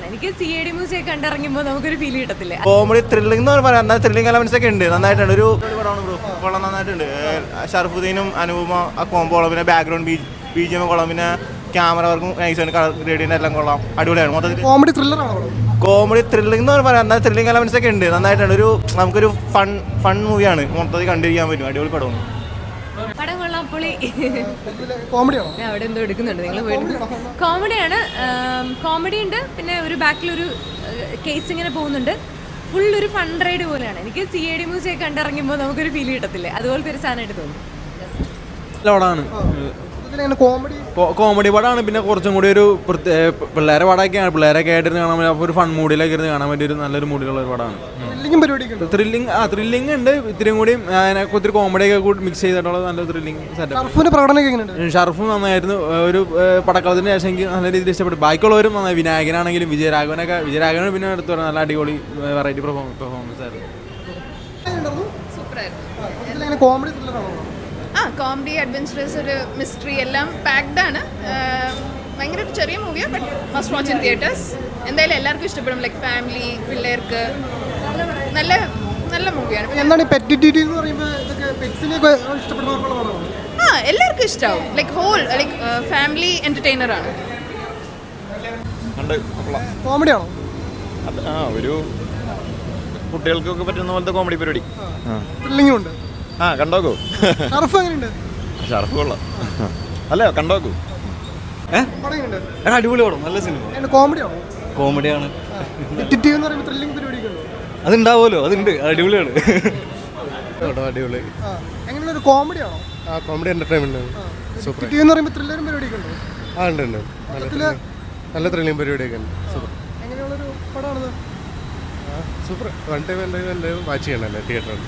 എനിക്ക് CID music കണ്ടിറങ്ങുമ്പോൾ നമുക്കൊരു feel കിട്ടത്തില്ല. കോമഡി ത്രില്ലിംഗ് എന്ന് പറയാം, എന്നാൽ ത്രില്ലിംഗ് എലമെന്റ്സ് ഒക്കെ ഉണ്ട്, നന്നായിട്ടുണ്ട്. ഒരു പടമാണ് ബ്രോ, കൊള്ളാം, നന്നായിട്ടുണ്ട്. ഷർഫുദ്ദീനും അനുപമ ആ കോംബോ, പിന്നെ ബാക്ക്ഗ്രൗണ്ട് BGM കൊള്ളാം, പിന്നെ ക്യാമറ വർക്കും നൈസാണ്, കളർ ഗ്രേഡിയൻ്റ് എല്ലാം കൊള്ളാം, അടിപൊളിയാണ്. മൊത്തത്തിൽ കോമഡി ത്രില്ലറാണോ? കോമഡി ത്രില്ലിംഗ് എന്ന് പറയാം, എന്നാൽ ത്രില്ലിംഗ് എലമെന്റ്സ് ഒക്കെ ഉണ്ട്, നന്നായിട്ടുണ്ട്. നമുക്കൊരു ഫൺ മൂവിയാണ്, മൊത്തത്തിൽ കണ്ടിരിക്കാൻ പറ്റും, അടിപൊളി പടമാണ്. പടം കൊള്ളാം, പൊളി. കോമഡിയാണോ? ഞാൻ അവിടെ എന്തോ എടുക്കുന്നുണ്ട്, നിങ്ങൾ പോയിട്ട്. കോമഡിയാണ്, കോമഡി ഉണ്ട്, പിന്നെ ഒരു ബാക്കിലൊരു കേസ് ഇങ്ങനെ പോകുന്നുണ്ട്. ഫുൾ ഒരു ഫൺ റൈഡ് പോലെയാണ്. എനിക്ക് CID മ്യൂസിക് കണ്ടിറങ്ങുമ്പോൾ നമുക്കൊരു ഫീൽ കിട്ടത്തില്ലേ, അതുപോലത്തെ ഒരു സാധനമായിട്ട് തോന്നി. കോമഡി പടമാണ്. പിന്നെ കുറച്ചും കൂടി ഒരു പിള്ളേരെ പടമൊക്കെയാണ്, പിള്ളേരൊക്കെ ആയിട്ടിരുന്ന് കാണാൻ പറ്റും. അപ്പോൾ ഒരു ഫൺ മൂഡിലൊക്കെ ഇരുന്ന് കാണാൻ പറ്റിയ ഒരു നല്ലൊരു മൂഡിലുള്ള ഒരു പടമാണ്. ത്രില്ലിംഗ് ഉണ്ട്, ഇത്തിരിയും കൂടി ഒത്തിരി കോമഡിയൊക്കെ കൂടി മിക്സ് ചെയ്തിട്ടുള്ള നല്ല ത്രില്ലിംഗ് സെറ്റപ്പ്. ഷർഫും നന്നായിരുന്നു. ഒരു പടക്കളത്തിന് ശേഷം എനിക്ക് നല്ല രീതിയിൽ ഇഷ്ടപ്പെട്ടു. ബാക്കിയുള്ളവരും നന്നായി, വിനായകനാണെങ്കിലും വിജയരാഘവൻ പിന്നെ എടുത്തു പറയാം, നല്ല അടിപൊളി വെറൈറ്റി പെർഫോമൻസ് ആയിരുന്നു. കോമഡി, അഡ്വഞ്ചറസ്, ഒരു മിസ്റ്ററി എല്ലാം പാക്ഡ് ആണ്. ഭയങ്കര ചെറിയ മൂവിയാണ്, but must watch in theatres. എന്തായാലും എല്ലാവർക്കും ഇഷ്ടപ്പെടും, ലൈക്ക് ഫാമിലി, പിള്ളേർക്ക് നല്ല നല്ല മൂവിയാണ്. എല്ലാവർക്കും ഇഷ്ടമാവും, like whole like family entertainer ആണ്. കോമഡിയാണോ? ഒരു കുട്ടികൾക്കൊക്കെ പറ്റുന്ന പോലത്തെ കോമഡി പരിപാടി. ഉണ്ട്. കണ്ടോക്കൂ. ഷർഫ് കൊള്ളാം, അല്ല കണ്ടോക്കൂ. അടിപൊളി പടം, നല്ല സിനിമ. കോമഡിയാണ്. അതുണ്ടാവുമല്ലോ, അതുണ്ട്, അടിപൊളിയാണ്. അടിപൊളി. കോമഡിയാണോ? Comedy entertainment super. ഉണ്ട് നല്ല ത്രില്ലിംഗ് പരിപാടിയൊക്കെ ഉണ്ട്. സൂപ്പർ. വൺ ടൈം എന്തായാലും വാച്ച് ചെയ്യണല്ലേ തിയേറ്ററിൽ.